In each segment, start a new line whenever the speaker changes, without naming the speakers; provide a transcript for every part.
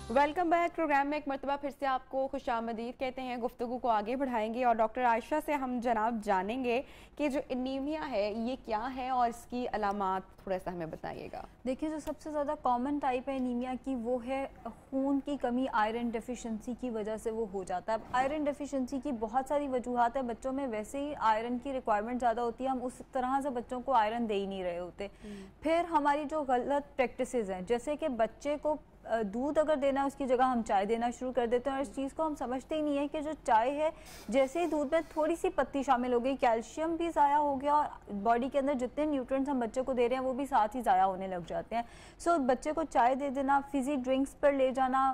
Welcome back. Programme में एक मरतबा फिर से आपको खुशामदीद कहते हैं। गुफ्तगू को आगे बढ़ाएंगे और डॉक्टर आयशा से हम जनाब जानेंगे कि जो एनीमिया है ये क्या है और इसकी अलामात थोड़ा सा हमें बताइएगा।
देखिए, जो सबसे ज़्यादा कॉमन टाइप है एनीमिया की वो है खून की कमी। आयरन डेफिशिएंसी की वजह से वो हो जाता है। आयरन डेफिशिएंसी की बहुत सारी वजूहत है। बच्चों में वैसे ही आयरन की रिक्वायरमेंट ज़्यादा होती है, हम उस तरह से बच्चों को आयरन दे ही नहीं रहे होते। फिर हमारी जो गलत प्रैक्टिसेस हैं, जैसे कि बच्चे को दूध अगर देना है उसकी जगह हम चाय देना शुरू कर देते हैं और इस चीज़ को हम समझते ही नहीं है कि जो चाय है, जैसे ही दूध में थोड़ी सी पत्ती शामिल हो गई, कैल्शियम भी ज़ाया हो गया और बॉडी के अंदर जितने न्यूट्रिएंट्स हम बच्चे को दे रहे हैं वो भी साथ ही ज़ाया होने लग जाते हैं। सो बच्चे को चाय दे देना, फिजी ड्रिंक्स पर ले जाना,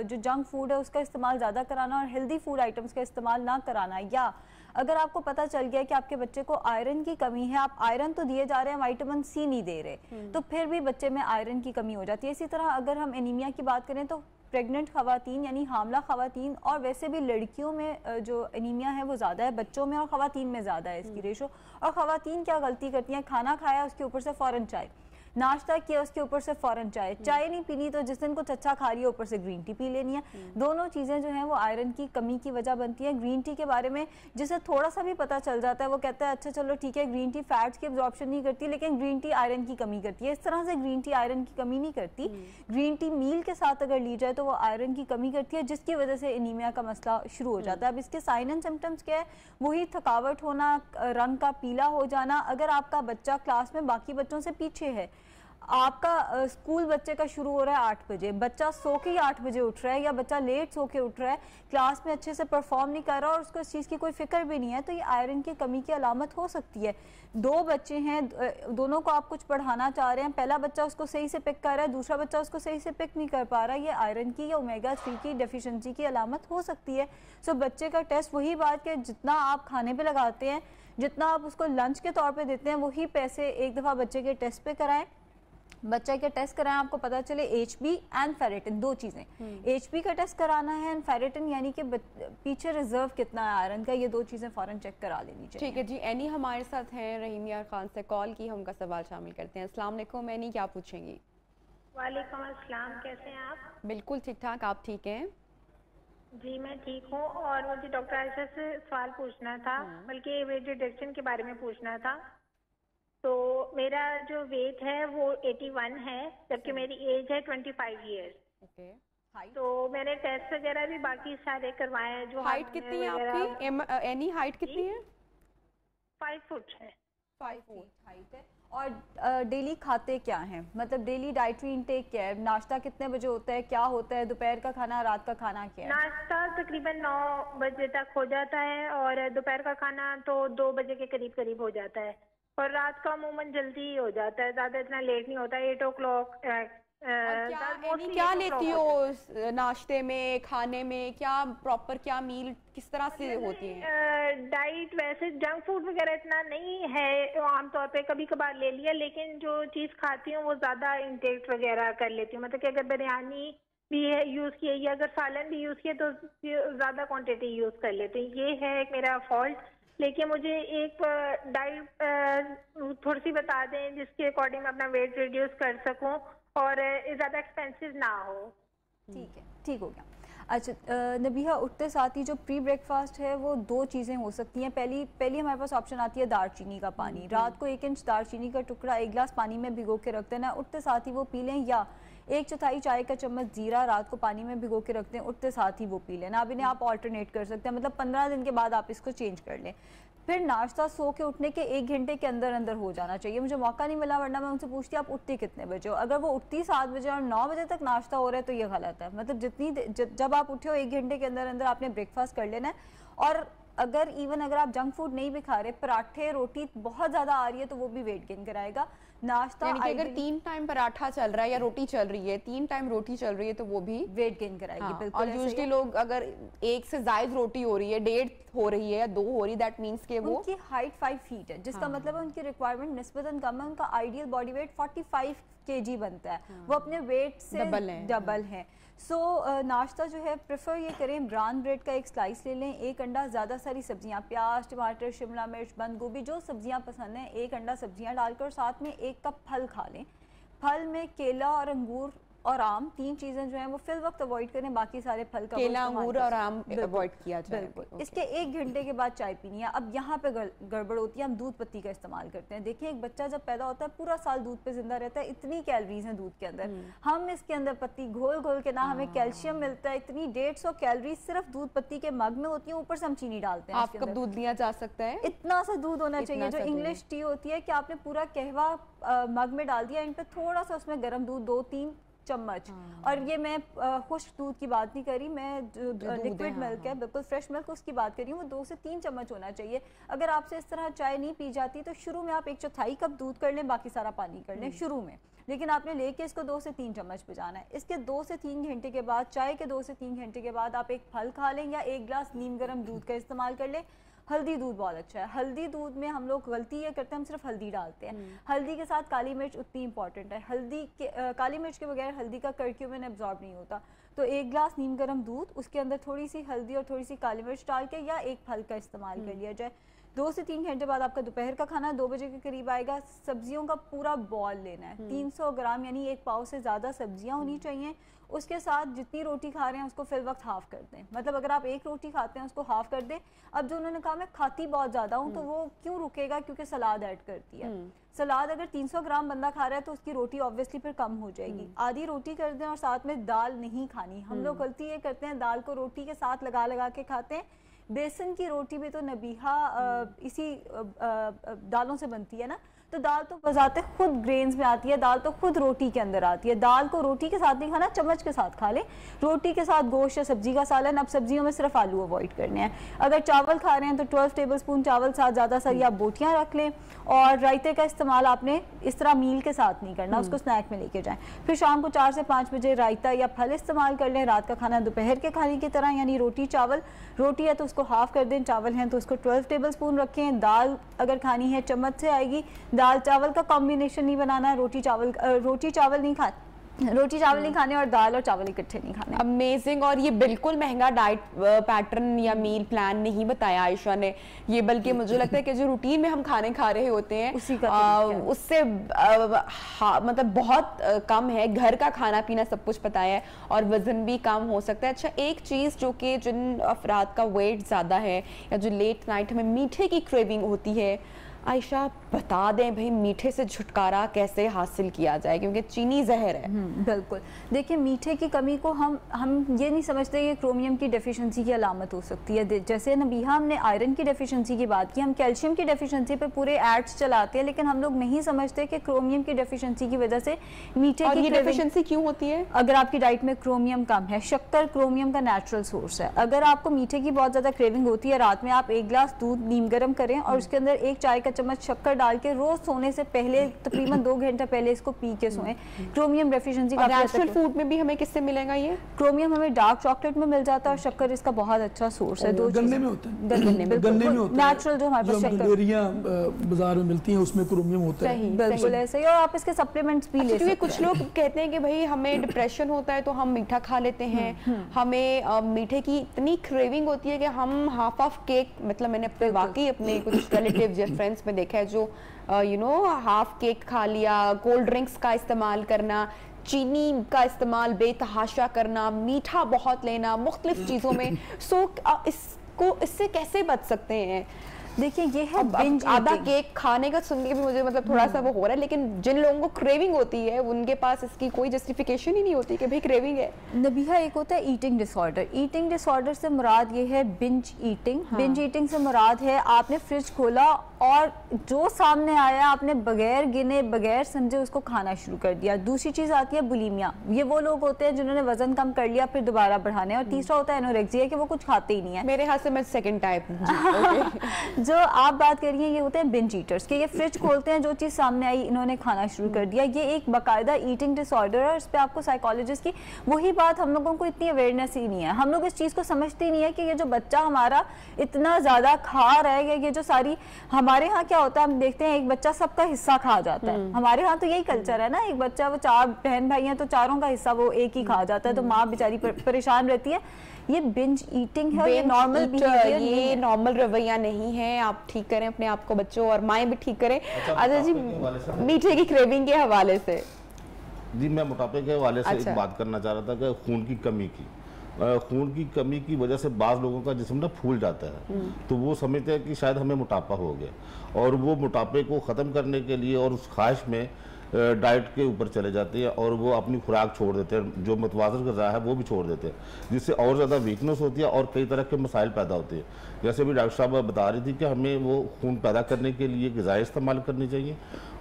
जो जंक फूड है उसका इस्तेमाल ज़्यादा कराना और हेल्दी फूड आइटम्स का इस्तेमाल ना कराना। या अगर आपको पता चल गया कि आपके बच्चे को आयरन की कमी है, आप आयरन तो दिए जा रहे हैं, विटामिन सी नहीं दे रहे, तो फिर भी बच्चे में आयरन की कमी हो जाती है। इसी तरह अगर हम एनीमिया की बात करें तो प्रेग्नेंट खवातीन यानी हामला खवातीन और वैसे भी लड़कियों में जो एनीमिया है वो ज़्यादा है, बच्चों में और खवातीन में ज़्यादा है इसकी रेशो। और खवातीन क्या गलती करती हैं, खाना खाया उसके ऊपर से फ़ौरन चाय, नाश्ता किया उसके ऊपर से फौरन चाय, चाय नहीं पीनी तो जिस दिन कुछ अच्छा खा लिया ऊपर से ग्रीन टी पी लेनी है। दोनों चीज़ें जो हैं वो आयरन की कमी की वजह बनती है। ग्रीन टी के बारे में जिसे थोड़ा सा भी पता चल जाता है वो कहता है अच्छा चलो ठीक है, ग्रीन टी फैट्स की एब्जॉर्प्शन नहीं करती लेकिन ग्रीन टी आयरन की कमी करती है। इस तरह से ग्रीन टी आयरन की कमी नहीं करती। ग्रीन टी मील के साथ अगर ली जाए तो वो आयरन की कमी करती है, जिसकी वजह से एनीमिया का मसला शुरू हो जाता है। अब इसके साइन एंड सिम्टम्स क्या है, वही थकावट होना, रंग का पीला हो जाना। अगर आपका बच्चा क्लास में बाकी बच्चों से पीछे है, आपका स्कूल बच्चे का शुरू हो रहा है 8 बजे, बच्चा सो के ही 8 बजे उठ रहा है या बच्चा लेट सो के उठ रहा है, क्लास में अच्छे से परफॉर्म नहीं कर रहा और उसको इस चीज़ की कोई फिक्र भी नहीं है, तो ये आयरन की कमी की अलामत हो सकती है। दो बच्चे हैं, दोनों को आप कुछ पढ़ाना चाह रहे हैं, पहला बच्चा उसको सही से पिक कर रहा है, दूसरा बच्चा उसको सही से पिक नहीं कर पा रहा, ये आयरन की या ओमेगा 3 की डेफिशिएंसी की अलामत हो सकती है। सो बच्चे का टेस्ट, वही बात कि जितना आप खाने पर लगाते हैं, जितना आप उसको लंच के तौर पर देते हैं, वही पैसे एक दफ़ा बच्चे के टेस्ट पे कराएं। बच्चा का टेस्ट कराएं, आपको पता चले एचबी एंड फेरेटिन, दो चीजें। एचबी का टेस्ट कराना है एंड फेरेटिन यानी कि पीछे रिजर्व कितना है आयरन का, ये दो चीजें फौरन चेक करा लेनी चाहिए।
ठीक है जी, एनी हमारे साथ हैं, रहीम यार खान से कॉल की, हम उनका सवाल शामिल करते हैं। अस्सलाम वालेकुम एनी, क्या पूछेंगी?
वालेकुम अस्सलाम, कैसे हैं आप?
बिल्कुल ठीक ठाक, आप ठीक हैं?
जी मैं ठीक हूँ और मुझे डॉक्टर आयशा से सवाल पूछना था, बल्कि वेट रिडक्शन के बारे में पूछना था। तो मेरा जो वेट है वो 81 है, जबकि मेरी एज है 25 ईयर्स।
ओके।
तो मैंने टेस्ट वगैरह भी बाकी सारे करवाए हैं। जो
हाइट कितनी है आपकी? एनी हाइट कितनी है?
5 फुट है।
5 फीट हाइट है। और डेली खाते क्या हैं, मतलब डेली डाइटरी इनटेक क्या है? नाश्ता कितने बजे होता है, क्या होता है, दोपहर का खाना, रात का खाना क्या है?
नाश्ता तकरीबन 9 बजे तक हो जाता है और दोपहर का खाना तो 2 बजे के करीब करीब हो जाता है और रात का अमूमन जल्दी ही हो जाता है, ज्यादा इतना लेट नहीं होता। 8 o'clock।
क्या लेती हो नाश्ते में, खाने में, क्या प्रॉपर क्या मील किस तरह से होती है?
डाइट वैसे जंक फूड वगैरह इतना नहीं है, आमतौर पे कभी कभार ले लिया, लेकिन जो चीज खाती हूँ वो ज्यादा इंटेक वगैरह कर लेती हूँ। मतलब कि अगर बिरयानी भी है यूज किया या अगर सालन भी यूज किया तो ज्यादा क्वांटिटी यूज कर लेते हैं। ये है एक मेरा फॉल्ट। लेकिन मुझे एक डाइट थोड़ी सी बता दें जिसके अकॉर्डिंग मैं अपना वेट रिड्यूस कर सकूं और ज़्यादा एक्सपेंसिव ना हो।
ठीक है, ठीक हो गया। अच्छा नबीहा, उठते साथ ही जो प्री ब्रेकफास्ट है वो दो चीज़ें हो सकती हैं। पहली हमारे पास ऑप्शन आती है दालचीनी का पानी। रात को 1 इंच दालचीनी का टुकड़ा 1 गिलास पानी में भिगो के रख देना, उठते साथ ही वो पी लें, या 1/4 चाय का चम्मच जीरा रात को पानी में भिगो के रखते हैं, उठते साथ ही वो पी लेना। अब इन्हें आप ऑल्टरनेट कर सकते हैं, मतलब 15 दिन के बाद आप इसको चेंज कर लें। फिर नाश्ता सो के उठने के 1 घंटे के अंदर अंदर हो जाना चाहिए। मुझे मौका नहीं मिला वरना मैं उनसे पूछती आप उठती कितने बजे हो। अगर वो उठती 7 बजे और 9 बजे तक नाश्ता हो रहा है तो ये गलत है। मतलब जब आप उठे हो 1 घंटे के अंदर अंदर आपने ब्रेकफास्ट कर लेना है। और अगर आप जंक फूड नहीं भी खा रहे, पराठे रोटी बहुत ज्यादा आ रही है तो वो भी वेट गेन कराएगा। नाश्ता
यानी कि अगर 3 टाइम पराठा चल रहा है या रोटी चल रही है, 3 टाइम रोटी चल रही है तो वो भी
वेट गेन कराएगी।
हाँ,
बिल्कुल।
और यूजुअली लोग अगर 1 से ज्यादा रोटी हो रही है, 1.5 हो रही है या 2 हो रही है, दैट मींस के वो
उनकी हाइट 5 फीट है, जिसका मतलब है उनकी रिक्वायरमेंट निस्बतन कम है। उनका आइडियल बॉडी वेट 45 kg बनता है। वो अपने वेट से डबल है। सो नाश्ता जो है प्रेफर ये करें, ब्राउन ब्रेड का 1 स्लाइस ले लें, 1 अंडा, ज़्यादा सारी सब्जियां, प्याज, टमाटर, शिमला मिर्च, बंद गोभी, जो सब्जियां पसंद हैं 1 अंडा सब्जियां डालकर, साथ में 1 कप फल खा लें। फल में केला और अंगूर और आम, 3 चीजें जो हैं वो फिल वक्त अवॉइड करें, बाकी सारे फल का
केला, अंगूर और आम अवॉइड किया जाए।
बिल्कुल। इसके 1 घंटे के बाद चाय पीनी है। अब यहाँ पे गड़बड़ होती है, हम दूध पत्ती का इस्तेमाल करते हैं। देखिए एक बच्चा जब पैदा होता है पूरा साल दूध पे जिंदा रहता है, इतनी कैलोरीज हैं दूध के अंदर, हम इसके अंदर पत्ती घोल घोल के ना हमें कैल्शियम मिलता है, इतनी 150 कैलोरीज सिर्फ दूध पत्ती के मग में होती है, ऊपर से हम चीनी डालते हैं।
आप कब दूध लिया जा सकता है?
इतना सा दूध होना चाहिए। जो इंग्लिश टी होती है कि आपने पूरा कहवा मग में डाल दिया, इन पे थोड़ा सा उसमें गर्म दूध 2-3 चम्मच। और ये मैं खुश्क दूध की बात नहीं करी, मैं जो लिक्विड मिल्क है बिल्कुल फ्रेश मिल्क उसकी बात कर रही हूँ, वो 2 से 3 चम्मच होना चाहिए। अगर आपसे इस तरह चाय नहीं पी जाती तो शुरू में आप 1/4 कप दूध कर लें, बाकी सारा पानी कर लें शुरू में, लेकिन आपने लेके इसको 2 से 3 चम्मच पिजाना है। इसके 2 से 3 घंटे के बाद, चाय के 2 से 3 घंटे के बाद आप एक फल खा लें या 1 गिलास नीम गर्म दूध का इस्तेमाल कर लें। हल्दी दूध बहुत अच्छा है। हल्दी दूध में हम लोग गलती ये करते हैं, हम सिर्फ हल्दी डालते हैं। हल्दी के साथ काली मिर्च उतनी इंपॉर्टेंट है। काली मिर्च के बगैर हल्दी का कर्क्यूमिन एब्जॉर्ब नहीं होता। तो 1 गिलास नीम गर्म दूध, उसके अंदर थोड़ी सी हल्दी और थोड़ी सी काली मिर्च डाल के या एक फल का इस्तेमाल कर लिया जाए। 2 से 3 घंटे बाद आपका दोपहर का खाना 2 बजे के करीब आएगा। सब्जियों का पूरा बॉल लेना है, 300 ग्राम यानी 1 पाव से ज़्यादा सब्जियां होनी चाहिए। उसके साथ जितनी रोटी खा रहे हैं उसको फिल वक्त हाफ कर दें, मतलब अगर आप 1 रोटी खाते हैं उसको हाफ कर दें। अब जो उन्होंने कहा मैं खाती बहुत ज़्यादा हूँ, तो वो क्यों रुकेगा, क्योंकि सलाद ऐड करती है। सलाद अगर 300 ग्राम बंदा खा रहा है तो उसकी रोटी ऑब्वियसली फिर कम हो जाएगी। आधी रोटी कर दें और साथ में दाल नहीं खानी। हम लोग गलती ये करते हैं, दाल को रोटी के साथ लगा लगा के खाते हैं। बेसन की रोटी भी तो नबीहा इसी दालों से बनती है ना, तो दाल तो बजाते खुद ग्रेन्स में आती है, दाल तो खुद रोटी के अंदर आती है। दाल को रोटी के साथ नहीं खाना, चम्मच के साथ खा ले। रोटी के साथ गोश्त या सब्जी का सालन, अब सब्जियों में सिर्फ आलू अवॉइड करने हैं। अगर चावल खा रहे हैं तो 12 टेबलस्पून चावल साथ ज़्यादा सारी आप बोटियाँ रख लें। और रायते का इस्तेमाल आपने इस तरह मील के साथ नहीं करना, उसको स्नैक में लेके जाएं। फिर शाम को 4 से 5 बजे रायता या फल इस्तेमाल कर लें। रात का खाना दोपहर के खाने की तरह, यानी रोटी चावल, रोटी है तो उसको हाफ कर दें, चावल हैं तो उसको 12 टेबलस्पून रखें। दाल अगर खानी है चम्मच से आएगी। दाल चावल का कॉम्बिनेशन नहीं बनाना है, रोटी चावल नहीं खाने और दाल और चावल इकट्ठे नहीं खाने।
अमेजिंग। और ये बिल्कुल महंगा डाइट पैटर्न या मील प्लान नहीं बताया आयशा ने, ये बल्कि मुझे लगता है कि जो रूटीन में हम खाने खा रहे होते हैं उससे मतलब बहुत कम है। घर का खाना पीना सब कुछ पता है और वजन भी कम हो सकता है। अच्छा, एक चीज़ जो कि जिन अफराद का वेट ज़्यादा है या जो लेट नाइट हमें मीठे की क्रेविंग होती है, आयशा बता दें भाई मीठे से छुटकारा कैसे हासिल किया जाए, क्योंकि चीनी जहर है।
बिल्कुल। देखिए मीठे की कमी को हम ये नहीं समझते कि क्रोमियम की डेफिशिएंसी की अलामत हो सकती है। जैसे नबीहा हमने आयरन की डेफिशिएंसी की बात की, हम कैल्शियम की डेफिशिएंसी पे पूरे एड्स चलाते हैं, लेकिन हम लोग नहीं समझते कि क्रोमियम की डेफिशिएंसी की वजह से मीठे की
डेफिशिएंसी क्यों होती है।
अगर आपकी डाइट में क्रोमियम कम है, शक्कर क्रोमियम का नेचुरल सोर्स है। अगर आपको मीठे की बहुत ज़्यादा क्रेविंग होती है, रात में आप 1 गिलास दूध नीम गर्म करें और उसके अंदर 1 चाय का चम्मच शक्कर डाल के रोज सोने से पहले तकरीबन 2 घंटे पहले इसको पी के सोएं। क्रोमियम डेफिशिएंसी का
नेचुरल फूड में भी हमें किससे मिलेगा ये
क्रोमियम? हमें डार्क चॉकलेट में मिल जाता है और शक्कर इसका बहुत अच्छा सोर्स है।
गन्ने में होता है,
गन्ने में होता है नेचुरल जो हमारे पास
शक्कर बाजार में मिलती है उसमें क्रोमियम होता है।
बिल्कुल ऐसे ही। और आप इसके सप्लीमेंट्स भी ले सकते हैं।
कुछ लोग कहते हैं कि भाई हमें डिप्रेशन होता है तो हम मीठा खा लेते हैं, हमें मीठे की इतनी क्रेविंग होती है कि हम हाफ ऑफ केक, मतलब मैंने अपने कुछ रिलेटिव्स या फ्रेंड्स में देखा है जो हाफ केक खा लिया। कोल्ड ड्रिंक्स का इस्तेमाल करना, चीनी का इस्तेमाल बेतहाशा करना, मीठा बहुत लेना मुख्तलिफ चीज़ों में। इससे कैसे बच सकते हैं?
देखिए ये है बिंज
आधा केक खाने का सुन के भी मुझे मतलब थोड़ा सा वो हो रहा है, लेकिन जिन लोगों को क्रेविंग होती है उनके पास इसकी कोई जस्टिफिकेशन ही नहीं होती कि भाई क्रेविंग है।
नबीहा एक होता है ईटिंग डिसऑर्डर। ईटिंग डिसऑर्डर से मुराद ये है बिंज ईटिंग। बिंज ईटिंग से मुराद है आपने फ्रिज खोला और जो सामने आया आपने बगैर गिने बगैर समझे उसको खाना शुरू कर दिया। दूसरी चीज़ आती है बुलिमिया। ये वो लोग होते हैं जिन्होंने वजन कम कर लिया फिर दोबारा बढ़ाने। और तीसरा होता है एनोरेक्सिया कि वो कुछ खाते ही नहीं है।
मेरे हाथ से मैं सेकंड टाइप
जो आप बात करिए ये होते हैं बिंज ईटर्स के। ये फ्रिज खोलते हैं, जो चीज़ सामने आई इन्होंने खाना शुरू कर दिया। ये एक बाकायदा ईटिंग डिसऑर्डर है। इस पर आपको साइकोलॉजिस्ट की वही बात, हम लोगों को इतनी अवेयरनेस ही नहीं है। हम लोग इस चीज़ को समझते ही नहीं है कि ये जो बच्चा हमारा इतना ज़्यादा खा रहा है, ये जो सारी हमारे यहाँ क्या होता है हम देखते हैं एक बच्चा सबका हिस्सा खा जाता है। हमारे यहाँ तो यही कल्चर है ना, एक बच्चा वो 4 बहन भाई हैं तो चारों का हिस्सा वो एक ही खा जाता है, तो माँ बेचारी परेशान रहती है। ये बिंज ईटिंग है, ये नॉर्मल बिहेवियर,
ये नॉर्मल रवैया नहीं है। आप ठीक करें अपने आप को, बच्चों और माएँ भी ठीक करें। अच्छा जी, मीठे की क्रेविंग के हवाले से
जी, मैं मोटापे के हवाले से
अच्छा।
एक बात करना चाह रहा था कि खून की कमी की। खून की कमी की वजह से बाज़ लोगों का जिस्म ना फूल जाता है, तो वो समझते हैं कि शायद हमें मोटापा हो गया, और वो मोटापे को ख़त्म करने के लिए और उस ख्वाहिश में डाइट के ऊपर चले जाते हैं और वो अपनी खुराक छोड़ देते हैं, जो मतवाज़न ग़िज़ा है वो भी छोड़ देते हैं, जिससे और ज़्यादा वीकनेस होती है और कई तरह के मसाइल पैदा होते हैं। जैसे भी डॉक्टर साहब बता रही थी कि हमें वो खून पैदा करने के लिए ग़िज़ाएँ इस्तेमाल करनी चाहिए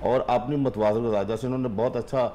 और अपनी मतवाज़न ग़िज़ा, जैसे उन्होंने बहुत अच्छा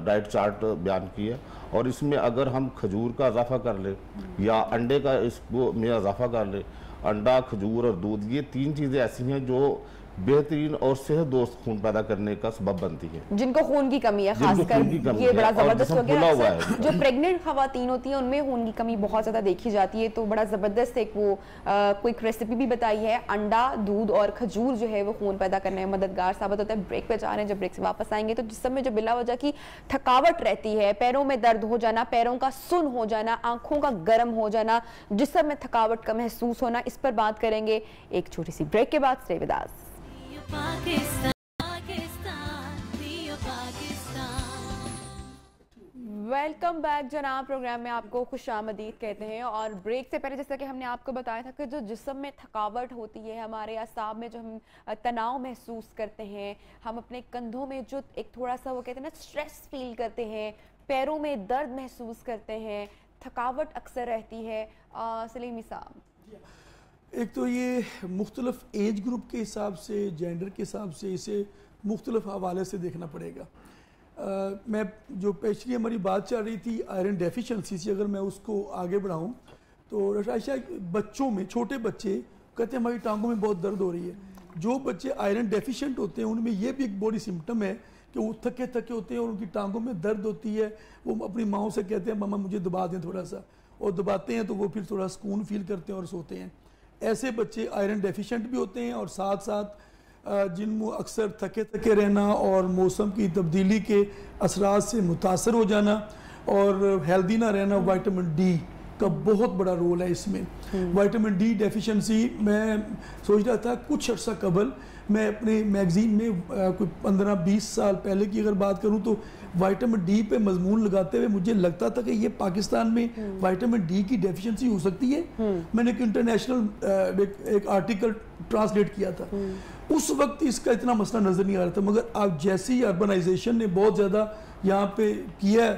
डाइट चार्ट बयान किया, और इसमें अगर हम खजूर का इजाफा कर ले या अंडे का इसको में इजाफा कर ले, अंडा, खजूर और दूध, ये 3 चीज़ें ऐसी हैं जो बेहतरीन और सेहत दोस्त खून पैदा करने का सबब बनती है।
जिनको खून की कमी है,
जिनको
खासकर
खून की कमी
ये
है
बड़ा
और
जबरदस्त हो
जिस्म फूला हुआ
गया।
है।
जो प्रेग्नेंट खवातीन होती हैं उनमें खून की कमी बहुत ज़्यादा देखी जाती है, तो बड़ा ज़बरदस्त एक वो क्विक रेसिपी भी बताई है। अंडा, दूध और खजूर जो है वो खून पैदा करने में मददगार साबित होता है। ब्रेक पे जा रहे हैं, जब ब्रेक से वापस आएंगे तो जिस्म में जो बिला वजह की थकावट रहती है, पैरों में दर्द हो जाना, पैरों का सुन हो जाना, आंखों का गर्म हो जाना, जिस्म में थकावट का महसूस होना, इस पर बात करेंगे एक छोटी सी ब्रेक के बाद। Stay with us. Welcome back जनाब। प्रोग्राम में आपको खुशामदीद कहते हैं। और ब्रेक से पहले जैसा कि हमने आपको बताया था कि जो जिस्म में थकावट होती है, हमारे असाब में जो हम तनाव महसूस करते हैं, हम अपने कंधों में जो एक थोड़ा सा वो कहते हैं ना स्ट्रेस फील करते हैं, पैरों में दर्द महसूस करते हैं, थकावट अक्सर रहती है। सलीमी साहब,
एक तो ये मुख्तलिफ एज ग्रुप के हिसाब से, जेंडर के हिसाब से इसे मुख्तलिफ हवाले से देखना पड़ेगा। मैं जो पिछली हमारी बात चल रही थी आयरन डेफिशिएंसी से, अगर मैं उसको आगे बढ़ाऊं तो रशाशा बच्चों में, छोटे बच्चे कहते हैं हमारी टांगों में बहुत दर्द हो रही है। जो बच्चे आयरन डेफिशिएंट होते हैं उनमें ये भी एक बॉडी सिम्टम है कि वो थके थके होते हैं और उनकी टांगों में दर्द होती है। वो अपनी माँओं से कहते हैं मम्मा मुझे दबा दें थोड़ा सा, और दबाते हैं तो वो फिर थोड़ा सुकून फील करते हैं और सोते हैं। ऐसे बच्चे आयरन डेफिशिएंट भी होते हैं, और साथ साथ जिनमें अक्सर थके थके रहना और मौसम की तब्दीली के असरात से मुतासर हो जाना और हेल्दी ना रहना, विटामिन डी का बहुत बड़ा रोल है इसमें। विटामिन डी डेफिशिएंसी, मैं सोच रहा था कुछ अर्सा कबल मैं अपने मैगजीन में कोई 15-20 साल पहले की अगर बात करूं तो विटामिन डी पे मजमून लगाते हुए मुझे लगता था कि ये पाकिस्तान में विटामिन डी की डेफिशिएंसी हो सकती है। मैंने एक इंटरनेशनल एक आर्टिकल ट्रांसलेट किया था, उस वक्त इसका इतना मसला नज़र नहीं आ रहा था, मगर अब जैसे ही अर्बनाइजेशन ने बहुत ज़्यादा यहाँ पे किया,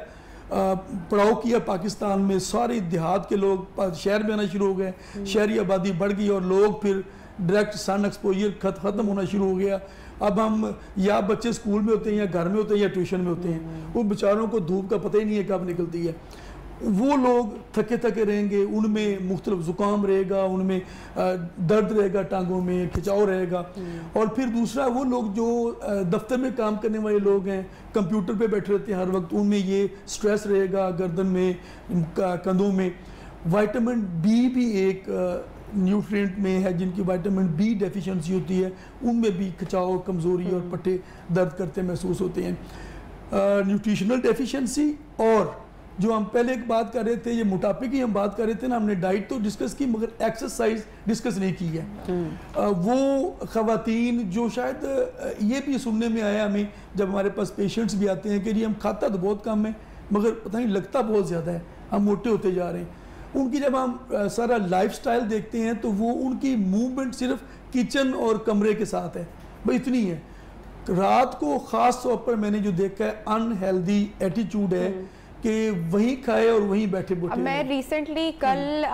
पड़ाव किया पाकिस्तान में, सारे देहात के लोग शहर में आना शुरू हो गए, शहरी आबादी बढ़ गई और लोग फिर डायरेक्ट सन एक्सपोजर ख़त्म होना शुरू हो गया। अब हम या बच्चे स्कूल में होते हैं या घर में होते हैं या ट्यूशन में होते हैं, उन बेचारों को धूप का पता ही नहीं है कब निकलती है। वो लोग थके थके रहेंगे, उनमें मुख्तलिफ ज़ुकाम रहेगा, उनमें दर्द रहेगा, टांगों में खिंचाव रहेगा। और फिर दूसरा वो लोग जो दफ्तर में काम करने वाले लोग हैं, कंप्यूटर पे बैठे रहते हैं हर वक्त, उनमें ये स्ट्रेस रहेगा, गर्दन में, कंधों में। विटामिन बी भी एक न्यूट्रिएंट में है, जिनकी विटामिन बी डेफिशिएंसी होती है, उनमें भी खिंचाव, कमज़ोरी और पट्टे दर्द करते महसूस होते हैं। न्यूट्रिशनल डेफिशिएंसी, और जो हम पहले एक बात कर रहे थे, ये मोटापे की हम बात कर रहे थे ना, हमने डाइट तो डिस्कस की मगर एक्सरसाइज डिस्कस नहीं की है। वो ख़वातीन जो शायद ये भी सुनने में आया हमें जब हमारे पास पेशेंट्स भी आते हैं कि जी हम खाता तो बहुत कम है मगर पता नहीं लगता बहुत ज़्यादा है, हम मोटे होते जा रहे हैं। उनकी जब हम सारा लाइफस्टाइल देखते हैं तो वो उनकी मूवमेंट सिर्फ किचन और कमरे के साथ है, भाई इतनी है। रात को ख़ास तौर पर मैंने जो देखा है अनहेल्दी एटीट्यूड है कि वहीं खाए और वहीं बैठे बैठे।
मैं रिसेंटली कल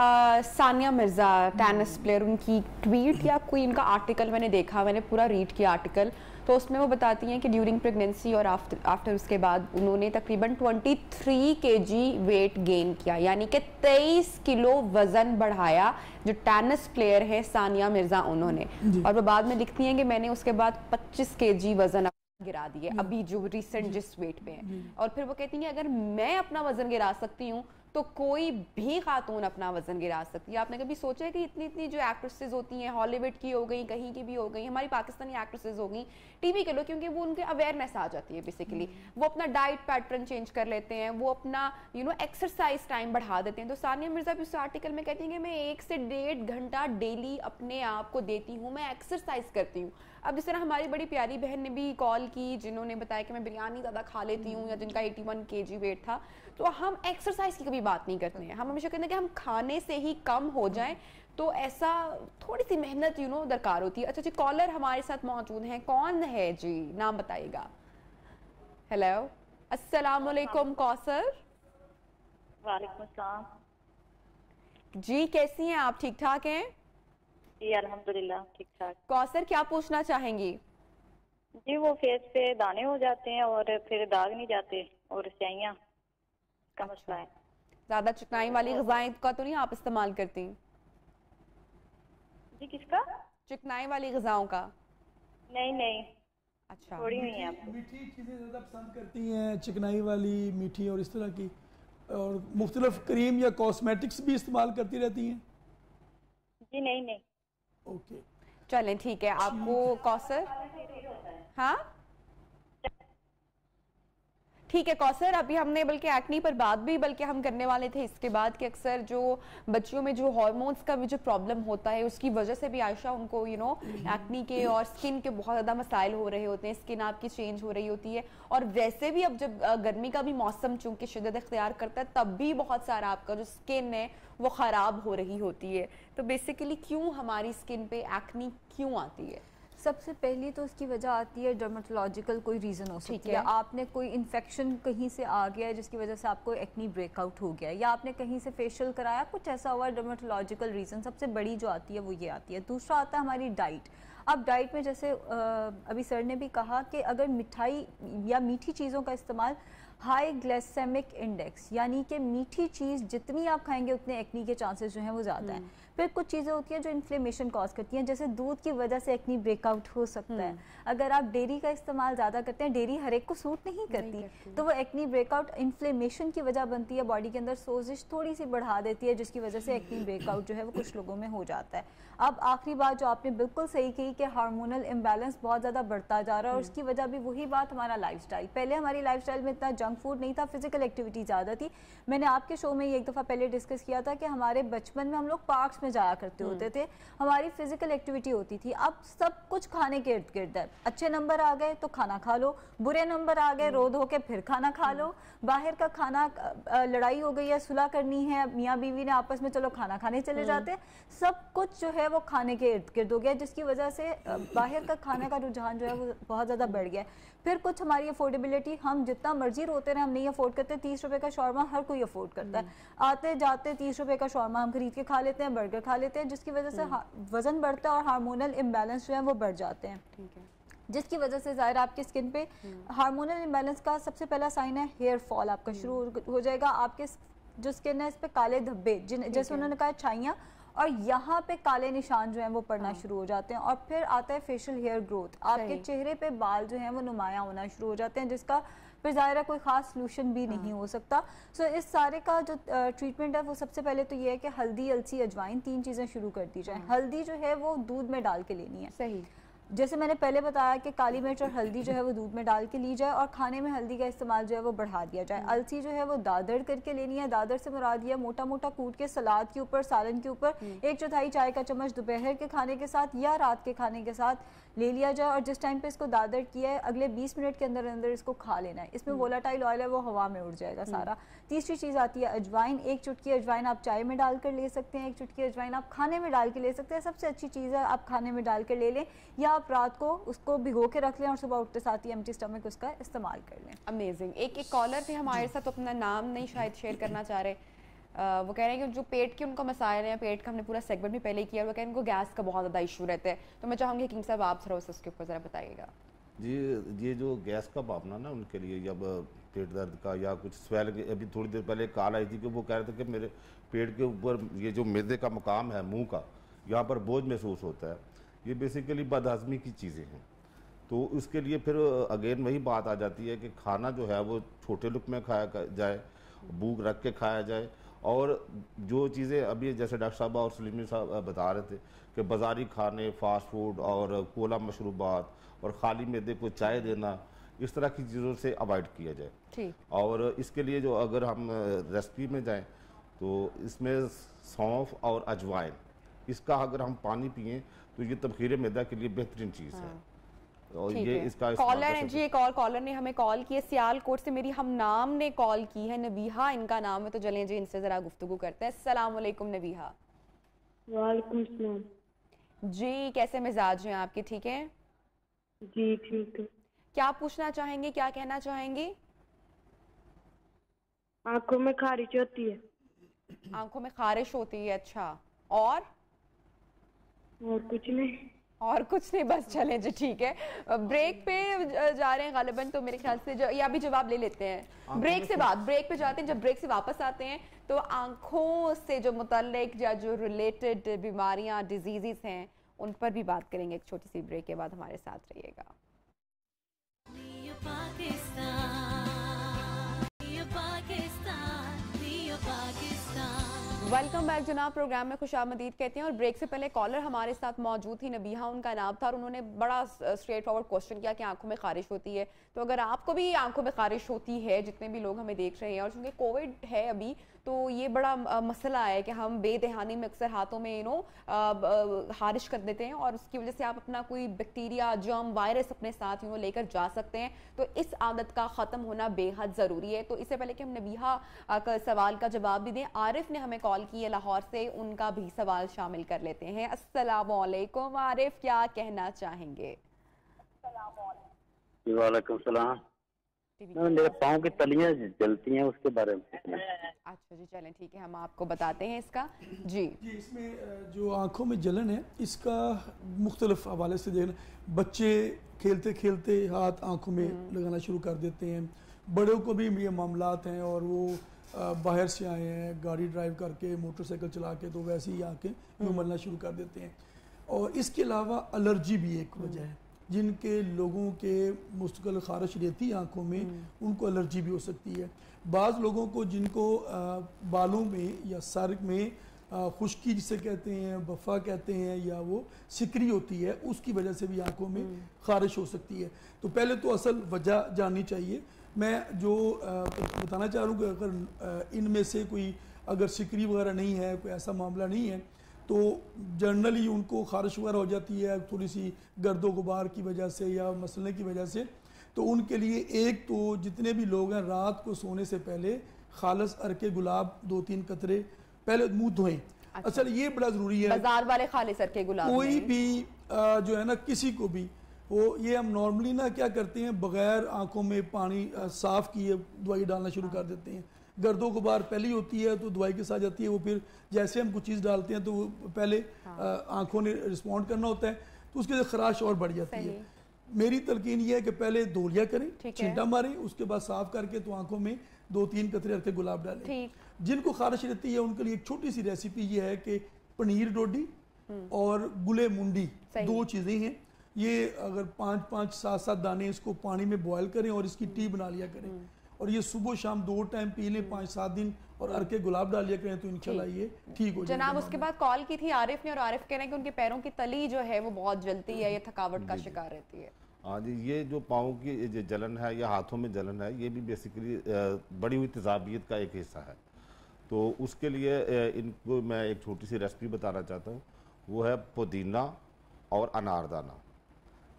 सानिया मिर्ज़ा टेनिस प्लेयर, उनकी ट्वीट या कोई उनका आर्टिकल मैंने देखा, मैंने पूरा रीड किया आर्टिकल, तो उसमें वो बताती हैं कि ड्यूरिंग प्रेगनेंसी और आफ्टर उसके बाद उन्होंने तकरीबन 23 kg वेट गेन किया, यानी कि 23 किलो वज़न बढ़ाया। जो टेनिस प्लेयर है सानिया मिर्ज़ा, उन्होंने, और वो बाद में लिखती हैं कि मैंने उसके बाद 25 kg वज़न गिरा दिए अभी जो रिसेंट जिस वेट पे है। और फिर वो कहती हैं अगर मैं अपना वजन गिरा सकती हूँ तो कोई भी खातून अपना वजन गिरा सकती है। आपने कभी सोचा है कि इतनी इतनी जो एक्ट्रेसेस होती हैं, हॉलीवुड की हो गई, कहीं की भी हो गई, हमारी पाकिस्तानी एक्ट्रेसेस हो गई, टीवी के लोग, क्योंकि वो उनके अवेयरनेस आ जाती है बेसिकली, वो अपना डाइट पैटर्न चेंज कर लेते हैं, वो अपना एक्सरसाइज टाइम बढ़ा देते हैं। तो सानिया मिर्ज़ा भी उस आर्टिकल में कहती हैं कि मैं 1 से 1.5 घंटा डेली अपने आप को देती हूँ, मैं एक्सरसाइज करती हूँ। अब जिस तरह हमारी बड़ी प्यारी बहन ने भी कॉल की, जिन्होंने बताया कि मैं बिरयानी ज़्यादा खा लेती हूँ, या जिनका 81 kg वेट था, तो हम एक्सरसाइज की कभी बात नहीं करते हैं, हम हमेशा कहते हैं कि हम खाने से ही कम हो जाएं, तो ऐसा थोड़ी सी मेहनत दरकार होती है। अच्छा जी, कॉलर हमारे साथ मौजूद हैं, कौन है जी, नाम बताइएगा। हेलो, अस्सलाम वालेकुम कौसर।
वालेकुम अस्सलाम
जी, कैसी हैं आप, ठीक ठाक हैं?
जी अल्हम्दुलिल्लाह ठीक ठाक।
कौसर, क्या पूछना चाहेंगी?
जी वो फेस पे दाने हो जाते हैं और फिर दाग नहीं जाते और स्याइयां का मसला है।
ज्यादा चिकनाई वाली ग़िज़ाएं का तो नहीं आप इस्तेमाल करती?
जी किसका?
चिकनाई वाली ग़िज़ाओं का?
नहीं नहीं,
अच्छा,
थोड़ी हुई है आपको।
मीठी चीज़ें ज़्यादा पसंद करती हैं, चिकनाई वाली, मीठी और इस तरह की, और मुख्तलिफ क्रीम या कॉस्मेटिक्स भी इस्तेमाल करती रहती हैं?
जी नहीं नहीं।
ओके,
चलें ठीक है। आपको कौसर, हाँ ठीक है कौसर, अभी हमने बल्कि एक्नी पर बात भी बल्कि हम करने वाले थे इसके बाद कि अक्सर जो बच्चियों में जो हार्मोन्स का भी जो प्रॉब्लम होता है उसकी वजह से भी आयशा उनको एक्नी के और स्किन के बहुत ज़्यादा मसाइल हो रहे होते हैं, स्किन आपकी चेंज हो रही होती है, और वैसे भी अब जब गर्मी का भी मौसम चूंकि शिद्दत इख्तियार करता है तब भी बहुत सारा आपका जो स्किन है वो ख़राब हो रही होती है। तो बेसिकली क्यों हमारी स्किन पे एक्नी क्यों आती है?
सबसे पहली तो इसकी वजह आती है डर्मेटोलॉजिकल, कोई रीज़न हो सकती है, आपने कोई इन्फेक्शन कहीं से आ गया है जिसकी वजह से आपको एक्नी ब्रेकआउट हो गया है, या आपने कहीं से फेशियल कराया, कुछ ऐसा हुआ डर्मेटोलॉजिकल रीज़न, सबसे बड़ी जो आती है वो ये आती है। दूसरा आता है हमारी डाइट। अब डाइट में जैसे अभी सर ने भी कहा कि अगर मिठाई या मीठी चीज़ों का इस्तेमाल, हाई ग्लाइसेमिक इंडेक्स, यानी कि मीठी चीज़ जितनी आप खाएंगे उतने एक्नी के चांसेस जो हैं वो ज़्यादा हैं। फिर कुछ चीज़ें होती हैं जो इन्फ्लेमेशन कॉज करती हैं, जैसे दूध की वजह से एक्नी ब्रेकआउट हो सकता है। अगर आप डेयरी का इस्तेमाल ज़्यादा करते हैं, डेयरी हर एक को सूट नहीं करती, तो वो एक्नी ब्रेकआउट इन्फ्लेमेशन की वजह बनती है, बॉडी के अंदर सोजिश थोड़ी सी बढ़ा देती है जिसकी वजह से एक्नी ब्रेकआउट जो है वो कुछ लोगों में हो जाता है। अब आखिरी बात जो आपने बिल्कुल सही कही कि हार्मोनल इम्बैलेंस बहुत ज़्यादा बढ़ता जा रहा है, और उसकी वजह भी वही बात, हमारा लाइफस्टाइल। पहले हमारी लाइफस्टाइल में इतना जंक फूड नहीं था, फिजिकल एक्टिविटी ज़्यादा थी। मैंने आपके शो में एक दफ़ा पहले डिस्कस किया था कि हमारे बचपन में हम लोग पार्क्स में जाया करते होते थे, हमारी फिजिकल एक्टिविटी होती थी। अब सब कुछ खाने के इर्द गिर्द है, अच्छे नंबर आ गए तो खाना खा लो, बुरे नंबर आ गए रो धो के फिर खाना खा लो, बाहर का खाना, लड़ाई हो गई है, सुलह करनी है मियाँ बीवी ने आपस में, चलो खाना खाने चले जाते हैं, सब कुछ जो है वो खाने के इर्द गिर्द हो गया, जिसकी वजह से बाहर का खाने का रुझान जो है वो बहुत ज़्यादा बढ़ गया है। फिर कुछ हमारी अफोर्डेबिलिटी, हम जितना मर्जी रोते रहे हम नहीं अफोर्ड करते। 30 रुपए का शॉर्मा हर कोई अफोर्ड करता है, आते जाते 30 रुपए का शॉर्मा हम खरीद के खा लेते हैं, बर्गर खा लेते हैं, जिसकी वजह से वजन बढ़ता है और हार्मोनल इम्बैलेंस जो है वो बढ़ जाते हैं।
ठीक है,
जिसकी वजह से ज़ाहिर आपकी स्किन पे हार्मोनल इम्बैलेंस का सबसे पहला साइन है हेयर फॉल, आपका शुरू हो जाएगा। आपके जो स्किन है इस पे काले धब्बे, जैसे उन्होंने कहा छाइयाँ, और यहाँ पे काले निशान जो हैं वो पड़ना शुरू हो जाते हैं। और फिर आता है फेशियल हेयर ग्रोथ, आपके चेहरे पे बाल जो हैं वो नुमाया होना शुरू हो जाते हैं, जिसका फिर ज़ाहिर है कोई ख़ास सोल्यूशन भी नहीं हो सकता। सो इस सारे का जो ट्रीटमेंट है वो सबसे पहले तो ये है कि हल्दी, अलसी, अजवाइन, 3 चीज़ें शुरू कर दी जाए। हल्दी जो है वो दूध में डाल के लेनी है,
सही,
जैसे मैंने पहले बताया कि काली मिर्च और हल्दी जो है वो दूध में डाल के ली जाए, और खाने में हल्दी का इस्तेमाल जो है वो बढ़ा दिया जाए। अलसी जो है वो दादर करके लेनी है, दादर से मुराद ये मोटा मोटा कूट के सलाद के ऊपर, सालन के ऊपर 1/4 चाय का चम्मच दोपहर के खाने के साथ या रात के खाने के साथ ले लिया जाए, और जिस टाइम पे इसको दादर किया है अगले 20 मिनट के अंदर अंदर इसको खा लेना है। इसमें वोलाटाइल ऑयल है वो हवा में उड़ जाएगा सारा। तीसरी चीज़ आती है अजवाइन, 1 चुटकी अजवाइन आप चाय में डालकर ले सकते हैं, 1 चुटकी अजवाइन आप खाने में डाल के ले सकते हैं। सबसे अच्छी चीज़ है आप खाने में डाल कर ले लें, या आप रात को उसको भिगो के रख लें और सुबह उठते साथ ही एम्प्टी स्टमक उसका इस्तेमाल कर लें।
अमेजिंग। एक कॉलर थे हमारे साथ, तो अपना नाम नहीं शायद शेयर करना चाह रहे, वो कह रहे हैं कि जो पेट के उनका मसाइल है, पेट का हमने पूरा सेगमेंट भी पहले किया, वो कह रहे हैं उनको गैस का बहुत ज़्यादा इशू रहता है, तो मैं चाहूँगी हकीम साहब आप थोड़ा उसके ऊपर ज़रा बताइएगा।
जी, ये जो गैस का भावना ना उनके लिए, जब पेट दर्द का या कुछ स्वेलिंग, अभी थोड़ी देर पहले कॉल आई थी कि वो कह रहे थे कि मेरे पेट के ऊपर ये जो मैदे का मकाम है मुंह का, यहाँ पर बोझ महसूस होता है, ये बेसिकली बदहज़मी की चीज़ें हैं। तो उसके लिए फिर अगेन वही बात आ जाती है कि खाना जो है वो छोटे लुक में खाया जाए, भूख रख के खाया जाए, और जो चीज़ें अभी जैसे डॉक्टर साहब और सलीमी साहब बता रहे थे कि बाज़ारी खाने, फास्ट फूड और कोला मशरूबात और ख़ाली मैदे को चाय देना, इस तरह की चीज़ों से अवॉइड किया जाए।
ठीक।
और इसके लिए जो अगर हम रेसिपी में जाएं तो इसमें सौंफ और अजवाइन, इसका अगर हम पानी पिएं तो ये तबखीर मैदा के लिए बेहतरीन चीज़ है। और
ठीक
ये
है।
इसका
कॉलर है जी, एक और कॉलर ने हमें कॉल की है, सियालकोट से मेरी हम नाम ने कॉल की है, नबीहा इनका नाम है, तो चलें जी इनसे जरा गुफ्तगू करते हैं। अस्सलाम वालेकुम नबीहा।
वालेकुम सलाम।
जी कैसे मिजाज हैं आपके, ठीक है?
जी ठीक है।
क्या पूछना चाहेंगे, क्या कहना चाहेंगे?
आंखों में खारिश होती है।
आंखों में खारिश होती है, अच्छा। और
कुछ नहीं।
और कुछ नहीं, बस चलें जी ठीक है। ब्रेक पे जा रहे हैं गालिबन, तो मेरे ख्याल से या भी जवाब ले लेते हैं ब्रेक से बाद। ब्रेक पे जाते हैं, जब ब्रेक से वापस आते हैं तो आंखों से जो मुतल्लिक या जो रिलेटेड बीमारियां, डिजीजेस हैं, उन पर भी बात करेंगे। एक छोटी सी ब्रेक के बाद हमारे साथ रहिएगा। वेलकम बैक जनाब, प्रोग्राम में खुशामदीद कहते हैं। और ब्रेक से पहले कॉलर हमारे साथ मौजूद थी, नबीहा उनका नाम था, और उन्होंने बड़ा स्ट्रेट फॉरवर्ड क्वेश्चन किया कि आंखों में खारिश होती है। तो अगर आपको भी आंखों में खारिश होती है, जितने भी लोग हमें देख रहे हैं, और चूंकि कोविड है अभी, तो ये बड़ा मसला है कि हम बेदहानी में अक्सर हाथों में खारिश कर देते हैं, और उसकी वजह से आप अपना कोई बैक्टीरिया, जर्म, वायरस अपने साथ लेकर जा सकते हैं। तो इस आदत का ख़त्म होना बेहद ज़रूरी है। तो इससे पहले कि हम नबीहा का सवाल का जवाब भी दें, आरिफ ने हमें कॉल की है लाहौर से, उनका भी सवाल शामिल कर लेते हैं। अस्सलाम वालेकुम आरिफ, क्या कहना चाहेंगे?
वालेकुम सलाम। मेरे पाँव की तलियां जलती हैं, उसके बारे में पूछना।
अच्छा जी, चलें ठीक है, हम आपको बताते हैं इसका। जी
इसमें जो आंखों में जलन है, इसका मुख्तलिफ हवाले से देखना। बच्चे खेलते खेलते हाथ आंखों में लगाना शुरू कर देते हैं, बड़ों को भी ये मामलात हैं, और वो बाहर से आए हैं गाड़ी ड्राइव करके, मोटरसाइकिल चला के, तो वैसे ही आंखें यूँ मलना शुरू कर देते हैं। और इसके अलावा एलर्जी भी एक वजह है। जिनके लोगों के मुस्तकिल खारिश रहती है आंखों में, उनको एलर्जी भी हो सकती है। बाज़ लोगों को जिनको बालों में या सर में खुश्की जिसे कहते हैं, बफ़ा कहते हैं, या वो सिकरी होती है, उसकी वजह से भी आंखों में खारिश हो सकती है। तो पहले तो असल वजह जाननी चाहिए। मैं जो बताना चाह रहा हूँ कि अगर इनमें से कोई अगर सिकरी वगैरह नहीं है, कोई ऐसा मामला नहीं है, तो जनरली उनको खारिश वगैरह हो जाती है थोड़ी सी गर्दो गुबार की वजह से या मसले की वजह से। तो उनके लिए एक तो जितने भी लोग हैं, रात को सोने से पहले खालस अरके गुलाब 2-3 कतरे पहले मुंह धोएं। अच्छा, ये बड़ा ज़रूरी है।
बाजार वाले खालिस अरके गुलाब
कोई भी जो है ना, किसी को भी वो, ये हम नॉर्मली ना क्या करते हैं, बगैर आंखों में पानी साफ़ किए दवाई डालना शुरू कर देते हैं। गर्दों गुबार पहली होती है तो दवाई के साथ जाती है, वो फिर जैसे हम कुछ चीज़ डालते हैं तो वो पहले आंखों ने रिस्पॉन्ड करना होता है, तो उसके लिए खराश और बढ़ जाती है। मेरी तलकीन ये है कि पहले धो लिया करें, छिंटा मारें, उसके बाद साफ करके तो आंखों में 2-3 कतरे रख के गुलाब डालें। जिनको खारिश रहती है उनके लिए एक छोटी सी रेसिपी ये है कि पनीर डोडी और गुले मुंडी, 2 चीज़ें हैं। ये अगर 5-5, 7-7 दाने इसको पानी में बॉयल करें और इसकी टी बना लिया करें, और ये सुबह शाम 2 टाइम पी लें 5-7 दिन, और अरके गुलाब डाल लिया करें, तो इंशाल्लाह ये ठीक हो जाएगा।
जनाब उसके बाद कॉल की थी आरिफ ने, और आरिफ कह रहे हैं कि उनके पैरों की तली जो है वो बहुत जलती है, ये थकावट का शिकार रहती है।
हाँ जी, ये जो पाँव की जो जलन है या हाथों में जलन है, ये भी बेसिकली बढ़ी हुई तेज़ाबियत का एक हिस्सा है। तो उसके लिए इनको मैं एक छोटी सी रेसिपी बताना चाहता हूँ, वो है पुदीना और अनारदाना।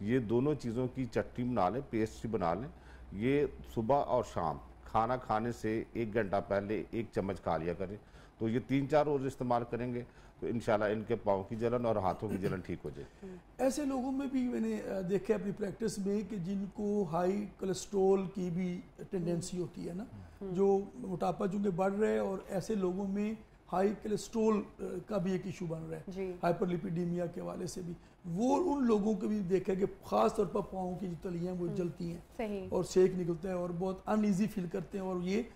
ये दोनों चीज़ों की चटनी बना लें, पेस्ट बना लें। ये सुबह और शाम खाना खाने से 1 घंटा पहले 1 चम्मच खा लिया करें। तो ये 3-4 रोज़ इस्तेमाल करेंगे तो इंशाल्लाह इनके पाँव की जलन और हाथों की जलन ठीक हो जाए।
ऐसे लोगों में भी मैंने देखा है अपनी प्रैक्टिस में कि जिनको हाई कोलेस्ट्रॉल की भी टेंडेंसी होती है ना, जो मोटापा चूँकि बढ़ रहा है, और ऐसे लोगों में हाई कोलेस्ट्रॉल का भी एक इशू बन रहा है, हाइपरलिपिडीमिया के हवाले से भी। वो उन लोगों को भी देखा कि ख़ास तौर पर पाँव की जो तलियाँ वो जलती हैं और सेक निकलता है और बहुत अनईजी फील करते हैं, और ये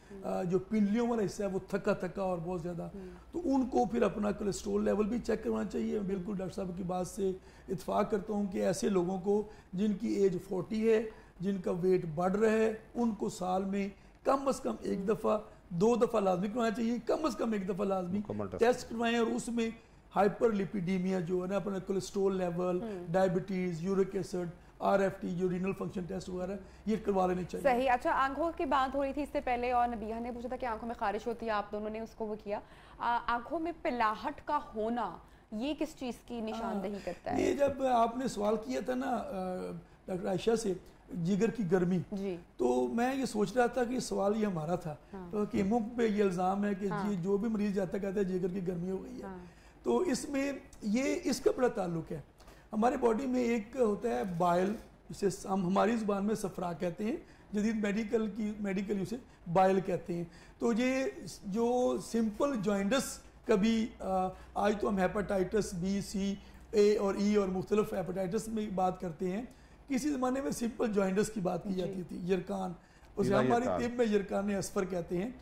जो पिंडलियों वाला हिस्सा है वो थका थका और बहुत ज़्यादा। तो उनको फिर अपना कोलेस्ट्रॉल लेवल भी चेक करवाना चाहिए। बिल्कुल डॉक्टर साहब की बात से इत्फाक करता हूँ कि ऐसे लोगों को जिनकी एज 40 है, जिनका वेट बढ़ रहा है, उनको साल में कम अज़ कम 1 दफ़ा 2 दफ़ा लाजमी करवाना चाहिए, कम अज़ कम 1 दफ़ा लाजमी टेस्ट करवाएं। और उसमें हाइपरलिपिडीमिया जो है ना, अपना cholesterol level, diabetes, uric acid, RFT, जो रीनल फंक्शन टेस्ट वगैरह, ये करवा लेने चाहिए।
सही। अच्छा, आंखों की बात हो रही थी इससे पहले, और नबीहा ने पूछा था कि आंखों में खारिश होती है, आप दोनों ने उसको वो किया। आंखों में पिलाहट का होना, ये किस चीज़ की निशानदेही करता है?
ये जब आपने सवाल किया था ना डॉक्टर आयशा से, जिगर की गर्मी,
जी।
तो मैं ये सोच रहा था कि सवाल ये हमारा था। तो हकीमों पे ये इल्ज़ाम है कि जी जो भी मरीज जाता कहता है जिगर की गर्मी हो गई है। तो इसमें ये इसका बड़ा ताल्लुक है। हमारे बॉडी में एक होता है बाइल, जिसे हम हमारी ज़ुबान में सफरा कहते हैं, जदीद मेडिकल उसे बाइल कहते हैं। तो ये जो सिंपल जॉइंडस, कभी आज तो हम हेपेटाइटिस बी, सी, ए और ई और मुख्तलिफ हेपेटाइटिस में बात करते हैं, किसी ज़माने में सिंपल जॉइंडस की बात की जाती थी, यरकान, उसे हमारी तिब में यरकान असफर कहते हैं।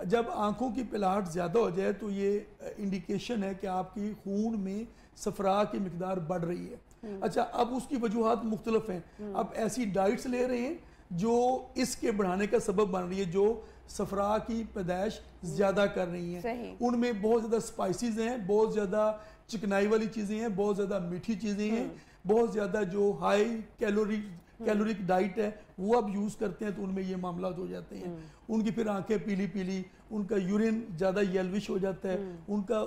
जब आंखों की पिलाहट ज़्यादा हो जाए तो ये इंडिकेशन है कि आपकी खून में सफरा की मिकदार बढ़ रही है। अच्छा, अब उसकी वजूहात मुख्तलिफ हैं। अब ऐसी डाइट्स ले रहे हैं जो इसके बढ़ाने का सबब बन रही है, जो सफरा की पैदाइश ज़्यादा कर रही हैं। उनमें बहुत ज़्यादा स्पाइसेस हैं, बहुत ज़्यादा चिकनाई वाली चीज़ें हैं, बहुत ज़्यादा मीठी चीज़ें हैं, बहुत ज़्यादा जो हाई कैलोरिक डाइट है वो अब यूज़ करते हैं, तो उनमें ये मामला हो जाते हैं। उनकी फिर आंखें पीली पीली, उनका यूरिन ज़्यादा येल्विश हो जाता है, उनका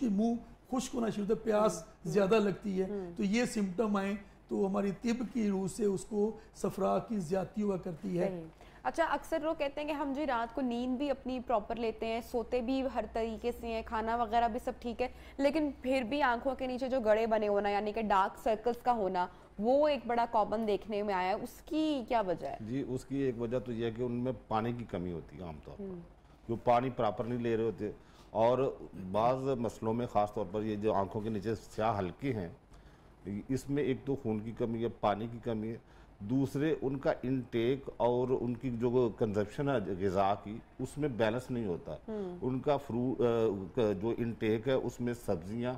मुंह खुश्क होना शुरू होता है, प्यास ज़्यादा लगती है। तो ये सिम्टम आए तो हमारी तिब की रूह से उसको सफरा की ज़्यादती हुआ करती है।
अच्छा, अक्सर लोग कहते हैं कि हम जी रात को नींद भी अपनी प्रॉपर लेते हैं, सोते भी हर तरीके से हैं, खाना वगैरह भी सब ठीक है, लेकिन फिर भी आंखों के नीचे जो गड़े बने होना, यानी कि डार्क सर्कल्स का होना, वो एक बड़ा कॉमन देखने में आया है। उसकी क्या वजह है?
जी, उसकी एक वजह तो यह है कि उनमें पानी की कमी होती है आमतौर पर, जो पानी प्रॉपर नहीं ले रहे होते। और बाज़ मसलों में ख़ास तौर पर ये जो आंखों के नीचे स्याह हल्के हैं, इसमें एक तो खून की कमी है, पानी की कमी है, दूसरे उनका इनटेक और उनकी जो कंजप्शन है ग़िज़ा की, उसमें बैलेंस नहीं होता। उनका जो इनटेक है उसमें सब्जियां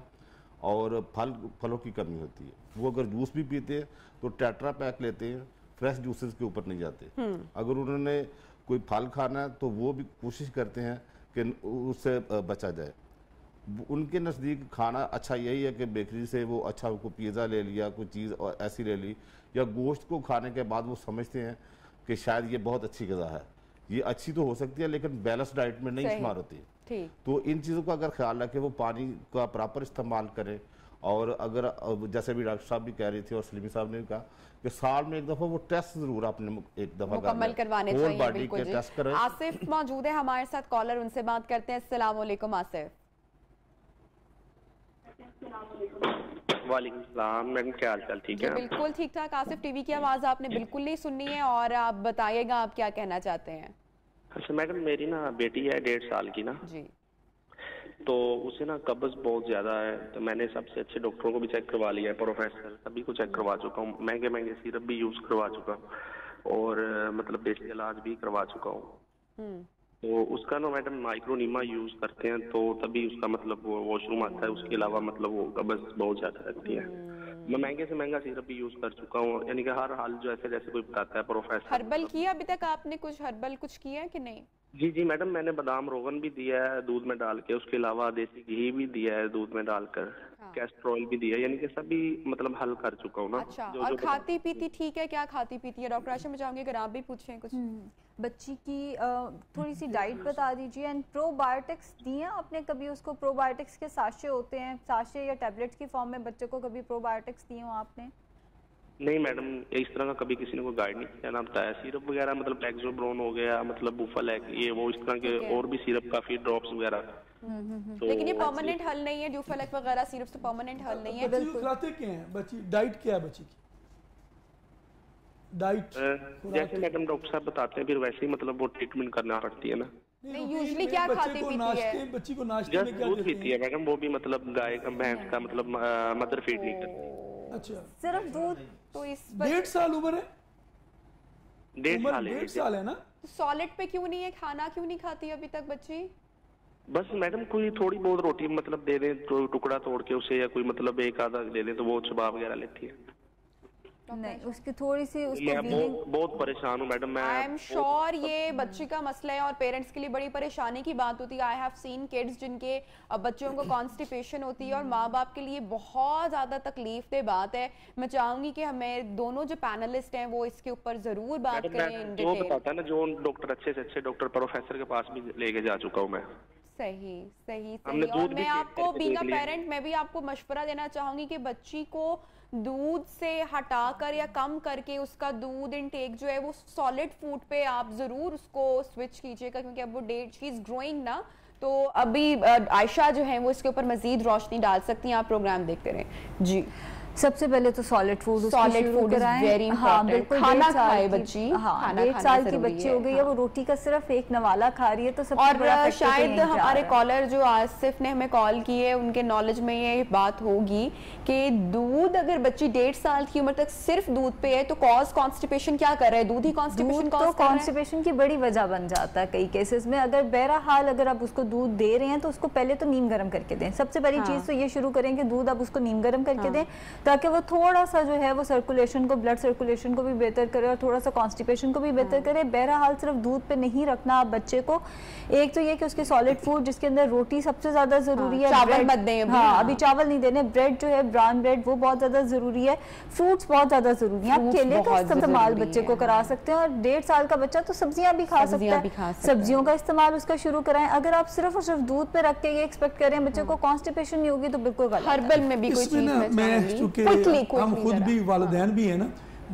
और फलों की कमी होती है। वो अगर जूस भी पीते हैं तो टेट्रा पैक लेते हैं, फ्रेश जूसेस के ऊपर नहीं जाते। अगर उन्होंने कोई फल खाना है तो वो भी कोशिश करते हैं कि उससे बचा जाए। उनके नज़दीक खाना अच्छा यही है कि बेकरी से वो अच्छा को पिज़्ज़ा ले लिया, कोई चीज़ ऐसी ले ली, या गोश्त को खाने के बाद वो समझते हैं कि शायद ये बहुत अच्छी ग़िज़ा है। ये अच्छी तो हो सकती है लेकिन बैलेंस डाइट में नहीं शुमार होती। तो इन चीज़ों का अगर ख्याल रखें, वो पानी का प्रॉपर इस्तेमाल करें। और अगर जैसे भी डॉक्टर साहब भी कह रही थी और सलीमी साहब ने भी कहा कि साल में एक दफ़ा वो टेस्ट ज़रूर आपने एक दफ़ा
मुकम्मल करवाने चाहिए। बिल्कुल जी।
टेस्ट करें।
आसिफ मौजूद है हमारे साथ, कॉलर, उनसे बात करते हैं। अस्सलाम वालेकुम आसिफ।
वालेकुम सलाम मैडम, क्या हाल चाल? ठीक है?
बिल्कुल ठीक ठाक। आसिफ, टीवी की आवाज़ आपने बिल्कुल नहीं सुननी है और आप बताइएगा आप क्या कहना चाहते हैं।
अच्छा मैडम, मेरी ना बेटी है 1.5 साल की ना
जी,
तो उसे ना कब्ज बहुत ज्यादा है। तो मैंने सबसे अच्छे डॉक्टरों को भी चेक करवा लिया है, प्रोफेसर सभी को चेक करवा चुका हूँ, महंगे महंगे सिरप भी यूज करवा चुका हूँ और मतलब देसी इलाज भी करवा चुका हूँ। तो उसका ना मैडम माइक्रोनीमा यूज करते हैं तो तभी उसका मतलब वो वॉशरूम आता है, उसके अलावा मतलब वो कब्ज बहुत ज्यादा रहती है। मैं महंगे से महंगा सिरप भी यूज कर चुका हूँ, यानी कि हर हाल जो ऐसे जैसे कोई बताता है प्रोफेसर।
हर्बल किया अभी तक आपने? कुछ हर्बल कुछ किया है कि नहीं?
जी जी मैडम, मैंने बादाम रोगन भी दिया है दूध में डाल के, उसके अलावा देसी घी भी दिया है दूध में डालकर, कैस्टर ऑयल भी दिया है, यानी कि सभी मतलब हल कर चुका हूँ ना।
अच्छा, और खाती पीती ठीक है? क्या खाती पीती है? डॉक्टर आयशा, मैं चाहूंगी अगर आप भी पूछें कुछ।
बच्ची की थोड़ी सी डाइट बता दीजिए। एंड प्रोबायोटिक्स दिए आपने कभी उसको? प्रोबायोटिक्स के साशे होते हैं, साशे या टैबलेट्स की फॉर्म में बच्चे को कभी प्रोबायोटिक्स दिए हो आपने?
नहीं मैडम, इस तरह का कभी किसी ने कोई गाइड नहीं किया ना बताया। सिरप वगैरह मतलब एक्सोब्रोन हो गया, मतलब बुफल है, ये वो इस तरह के और भी सिरप काफी ड्रॉप्स वगैरह।
तो लेकिन ये परमानेंट हल नहीं है, ड्यूफेलेक वगैरह सिरप तो परमानेंट हल नहीं है।
खिलाते क्या हैं बच्ची? डाइट क्या है बच्ची की? डाइट
जैसे मैडम डॉक्टर साहब बताते हैं फिर वैसे ही मतलब वो ट्रीटमेंट करना पड़ती है ना।
नहीं, यूजुअली क्या खाती पीती है?
बच्ची को नाश्ते में क्या
दूध पीती है मैडम, वो भी मतलब गाय का भैंस का मतलब मदर फीड नहीं करती।
अच्छा,
सिर्फ दूध?
तो इस
1.5 साल उम्र है?
1.5
साल है ना?
तो सॉलिड पे क्यों नहीं है? खाना क्यों नहीं खाती अभी तक बच्ची?
बस मैडम कोई थोड़ी बहुत रोटी मतलब दे दें तो टुकड़ा तोड़ के उसे, या कोई मतलब एक आधा दे दें तो वो चबा वगैरह लेती है।
नहीं, उसकी थोड़ी सी
मैं बहुत परेशान हूँ मैडम। मैं
आई एम श्योर ये बच्ची का मसला है और पेरेंट्स के लिए बड़ी परेशानी की बात होती है। आई हैव सीन किड्स जिनके बच्चों को कॉन्स्टिपेशन होती है और माँ बाप के लिए बहुत ज़्यादा तकलीफ दे बात है। मैं चाहूंगी कि हमें दोनों जो पैनलिस्ट हैं वो इसके ऊपर ज़रूर बात करें इन डिटेल।
वो बताता है ना जो डॉक्टर अच्छे से अच्छे डॉक्टर प्रोफेसर के पास भी लेके जा चुका हूँ मैं।
सही सही
हमने
सही। और
दूध भी
मैं
चेक
आपको
करके
बीइंग अ
देख लिया।
पेरेंट मैं भी आपको मशवरा देना चाहूंगी कि बच्ची को दूध से हटाकर या कम करके उसका दूध इनटेक जो है वो सॉलिड फूड पे आप जरूर उसको स्विच कीजिएगा, क्योंकि अब वो डेट शी इज ग्रोइंग ना, तो अभी आयशा जो है वो इसके ऊपर मजीद रोशनी डाल सकती हैं। आप प्रोग्राम देखते रहें जी।
सबसे पहले तो solid food
solid food is very
हाँ बिल्कुल,
खाना खाए बच्ची,
हाँ
खाना
1.5 साल की बच्ची हो गई है,
हाँ।
वो रोटी का सिर्फ एक नवाला खा रही है, तो सबसे बड़ा
और
फैक्टर तो
शायद
यहीं जा
हमारे
रहा है।
कॉलर जो आसिफ ने हमें कॉल की है उनके नॉलेज में ये बात होगी कि दूध अगर बच्ची 1.5 साल की उम्र तक सिर्फ दूध पे है तो कॉज कॉन्स्टिपेशन क्या कर रहा है? दूध ही कॉन्स्टिपेशन
दूध तो कॉन्स्टिपेशन की बड़ी वजह बन जाता है कई केसेस में। अगर बहरहाल अगर आप उसको दूध दे रहे हैं तो उसको पहले तो नीम गर्म करके दें। सबसे पहली चीज तो ये शुरू करें कि दूध आप उसको नीम गर्म करके दें, ताकि वो थोड़ा सा जो है वो सर्कुलेशन को, ब्लड सर्कुलेशन को भी बेहतर करे और थोड़ा सा कॉन्स्टिपेशन को भी बेहतर करे। बहरहाल सिर्फ दूध पे नहीं रखना आप बच्चे को। एक तो ये कि उसके सॉलिड फूड जिसके अंदर रोटी सबसे ज्यादा जरूरी है,
चावल मत दें अभी।
हाँ अभी चावल नहीं देने। ब्रेड जो है ब्राउन ब्रेड वो बहुत ज्यादा जरूरी है। फ्रूट्स बहुत ज्यादा जरूरी है। आप केले का इस्तेमाल बच्चे को करा सकते हैं, और 1.5 साल का बच्चा तो सब्जियां भी खा सकता है, सब्जियों का इस्तेमाल उसका शुरू कराएं। अगर आप सिर्फ और सिर्फ दूध पे रख के ये एक्सपेक्ट करें बच्चे को कॉन्स्टिपेशन नहीं होगी तो बिल्कुल गलत है।
हर्बल में भी कोई चीज
मैं चूंकि हम खुद भी वालिदैन भी है ना,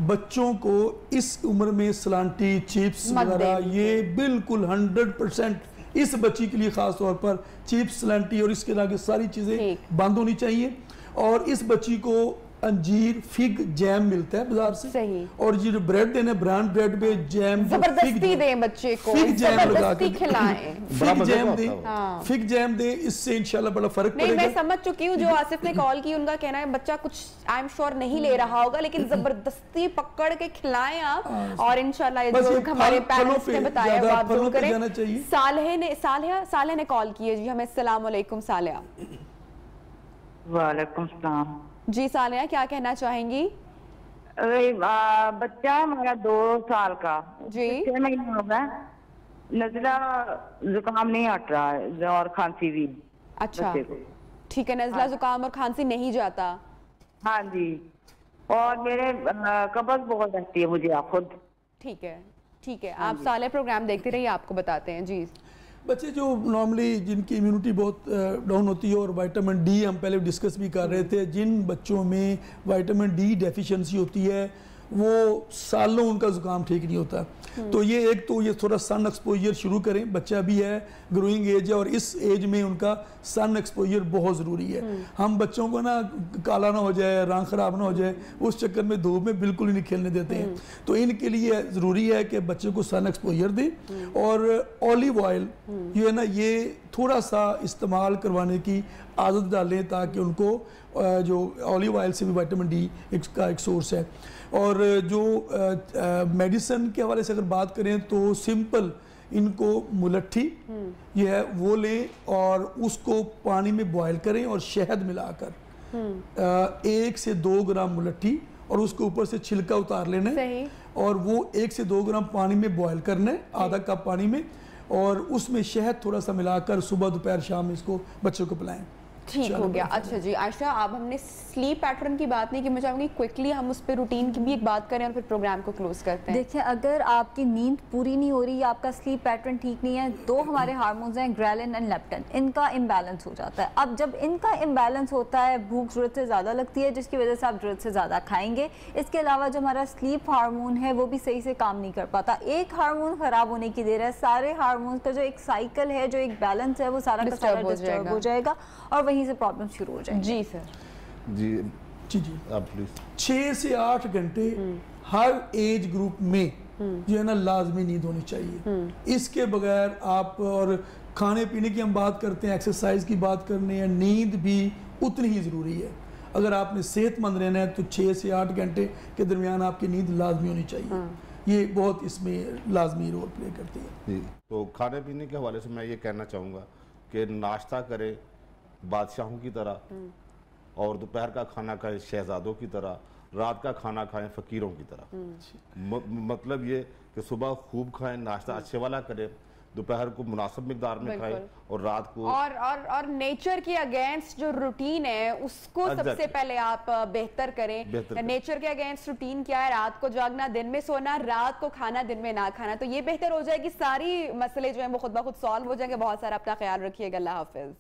बच्चों को इस उम्र में सलांटी चिप्स वगैरह ये बिल्कुल 100% इस बच्ची के लिए खास तौर पर चिप्स सलांटी और इसके आगे सारी चीजें बंद होनी चाहिए। और इस बच्ची को अंजीर फिग जैम मिलता है बाजार से, सही। और जो ब्रेड देने ब्रांड ब्रेड पे जैम
जबरदस्ती दें बच्चे को,
फिग जैम लगा के
खिलाएं,
फिग जैम दे, फिग जैम दे, इससे इंशाल्लाह बड़ा फर्क पड़ेगा।
मैं समझ चुकी हूँ जो आसिफ ने कॉल की, उनका कहना है बच्चा कुछ आई एम श्योर नहीं ले रहा होगा, लेकिन जबरदस्ती पकड़ के खिलाएं आप, और इंशाल्लाह जो हमारे पेरेंट्स ने बताया बात जरूर करें। सालेहा ने कॉल की है जी हमें। अस्सलाम वालेकुम सालेहा।
वालेकुम सलाम
जी सालिया, क्या कहना चाहेंगी?
बच्चा है हमारा 2 साल का
जी,
6 महीने हो गए, नजला जुकाम नहीं हट रहा है और खांसी भी।
अच्छा ठीक है, नजला जुकाम और खांसी नहीं जाता?
हाँ जी, और मेरे कब्ज बहुत रहती है मुझे आप खुद।
ठीक है ठीक है, आप साले प्रोग्राम देखते रहिए, आपको बताते हैं जी।
बच्चे जो नॉर्मली जिनकी इम्यूनिटी बहुत डाउन होती है, और विटामिन डी हम पहले डिस्कस भी कर रहे थे, जिन बच्चों में विटामिन डी डेफिशिएंसी होती है वो सालों उनका जुकाम ठीक नहीं होता। तो ये एक तो ये थोड़ा सन एक्सपोजर शुरू करें, बच्चा भी है, ग्रोइंग एज है, और इस एज में उनका सन एक्सपोजर बहुत ज़रूरी है। हम बच्चों को ना काला ना हो जाए, रंग ख़राब ना हो जाए, उस चक्कर में धूप में बिल्कुल ही नहीं खेलने देते हैं। तो इनके लिए ज़रूरी है कि बच्चे को सन एक्सपोजर दें, और ऑलिव ऑयल जो है ना ये थोड़ा सा इस्तेमाल करवाने की आदत डालें, ताकि उनको जो ऑलिव ऑयल से भी विटामिन डी का एक सोर्स है। और जो मेडिसिन के हवाले से अगर बात करें तो सिंपल इनको मुलट्ठी ये है वो लें, और उसको पानी में बॉयल करें और शहद मिलाकर 1 से 2 ग्राम मुलट्ठी, और उसके ऊपर से छिलका उतार लेना है, और वो 1 से 2 ग्राम पानी में बॉयल करना है, आधा कप पानी में, और उसमें शहद थोड़ा सा मिलाकर सुबह दोपहर शाम इसको बच्चों को पिलाएं।
ठीक हो गया। अच्छा जी आयशा, अब हमने स्लीप पैटर्न की बात नहीं की, मैं चाहूंगी क्विकली हम उस पर रूटीन की भी एक बात करें और फिर प्रोग्राम को क्लोज करते हैं।
देखिए, अगर आपकी नींद पूरी नहीं हो रही या आपका स्लीप पैटर्न ठीक नहीं है, 2 हमारे हार्मोन्स हैं ग्रेलिन एंड लेप्टिन, इनका इम्बैलेंस हो जाता है। अब जब इनका इम्बैलेंस होता है, भूख जरूरत से ज़्यादा लगती है, जिसकी वजह से आप जरूरत से ज़्यादा खाएंगे। इसके अलावा जो हमारा स्लीप हार्मोन है वो भी सही से काम नहीं कर पाता। एक हार्मोन खराब होने की देर है, सारे हार्मोन्स का जो एक साइकिल है, जो एक बैलेंस है, वो सारा का सारा डिस्टर्ब हो जाएगा, और वहीं से प्रॉब्लम शुरू हो जाएगी।
जी सर।
जी
जी जी
आप प्लीज।
6 से 8 घंटे हर एज ग्रुप में जो है ना लाजमी नींद होनी चाहिए। इसके बगैर आप, और खाने पीने की हम बात करते हैं, एक्सरसाइज की बात करने हैं, नींद भी उतनी ही ज़रूरी है। अगर आपने सेहतमंद रहना है तो 6 से 8 घंटे के दरमियान आपकी नींद लाजमी होनी चाहिए। ये बहुत इसमें लाजमी रोल प्ले करती है।
जी, तो खाने पीने के हवाले से मैं ये कहना चाहूँगा कि नाश्ता करें बादशाहों की तरह, और दोपहर का खाना खाएं शहजादों की तरह, रात का खाना खाएं फकीरों की तरह। मतलब ये कि सुबह खूब खाएं, नाश्ता अच्छे वाला करें, दोपहर को मुनासिब मिकदार में खाएं और रात को
और नेचर के अगेंस्ट जो रूटीन है उसको सबसे पहले आप बेहतर करें। नेचर के अगेंस्ट रूटीन क्या है? रात को जागना, दिन में सोना, रात को खाना, दिन में ना खाना। तो ये बेहतर हो जाएगी, सारी मसले जो है वो खुद ब खुद सॉल्व हो जाएंगे। बहुत सारा अपना ख्याल रखिएगा। अल्लाह हाफिज।